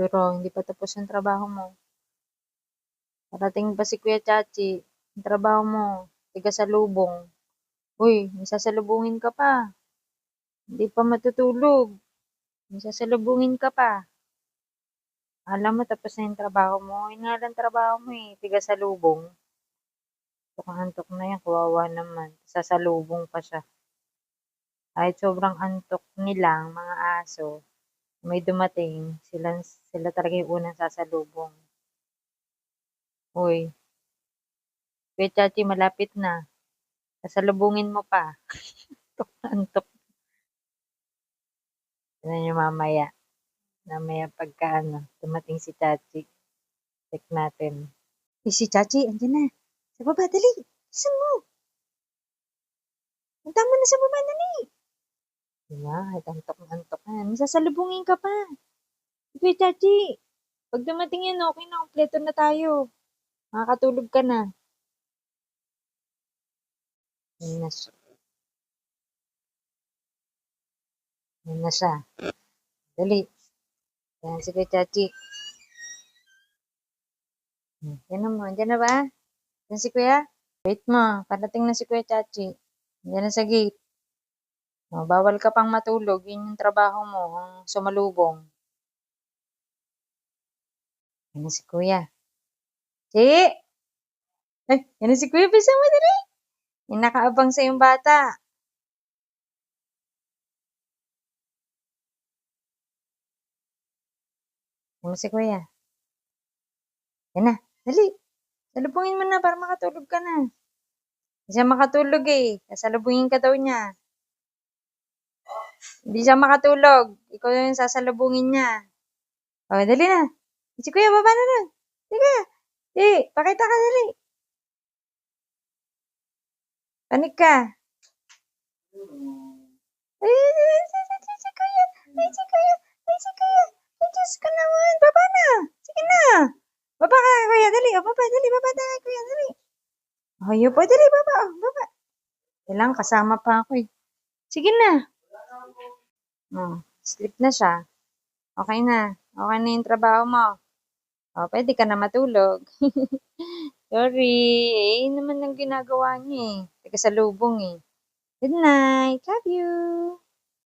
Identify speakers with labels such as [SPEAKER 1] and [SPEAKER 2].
[SPEAKER 1] Pero hindi pa tapos yung trabaho mo. Parating pa si Kuya Chachi. Yung trabaho mo, tigasalubong. Uy, may sasalubungin ka pa. Hindi pa matutulog. May sasalubungin ka pa. Alam mo, tapos na yung trabaho mo. Yun nga lang trabaho mo eh, tigasalubong. Antok na yan, kawawa naman. Sasalubong pa siya. Kahit sobrang antok nilang mga aso, may dumating, sila talaga yung unang sasalubong. Uy, Kuya Chachi, malapit na. Sasalubungin mo pa. Antok na antok. Yan nyo mamaya. Mamaya pagka dumating si Chachi. Check natin. Eh, si Chachi, andyan na. Sa baba, dali. Isan mo. Punta mo na sa baba, dali. Diba, kahit antok na antok na. May sasalubungin ka pa. Kuya Chachi, pag dumating yan, okay na. Kompleto na tayo. Makakatulog ka na. Yan na siya. Yan na siya. Dali. Yan si Kuya Chachi. Yan na mo. Diyan na ba? Yan si Kuya? Wait mo. Parating na si Kuya Chachi. Diyan na sa gate. Oh, bawal ka pang matulog. Yun yung trabaho mo. Ang sumalubong. Yan na si Kuya. Si! Ay, yan na si Kuya. Bisa mo dali. Yung nakaabang sa yung bata. Yan na si Kuya. Yan na. Dali. Salubungin mo na para makatulog ka na. Hindi siya makatulog eh. Sasalubungin ka daw niya. Hindi siya makatulog. Ikaw yung sasalubungin niya. O, dali na. Si Kuya, baba na nun. Sige. Pakita ka dali. Panik ka. Ay, si Kuya. Ay, si Kuya. Ay, si Kuya. Ay, Diyos ko naman. Baba na. Sige na. Baba ka, Kuya. Dali. O, baba. Dali. Baba na, Kuya. Dali. O, yun po. Dali. Baba. O, baba. Kailangan kasama pa ako eh. Sige na. O, sleep na siya. Okay na. Okay na yung trabaho mo. O, pwede ka na matulog. Sorry. Eh, naman ang ginagawa niya eh. Taga salubong eh. Good night. Love you.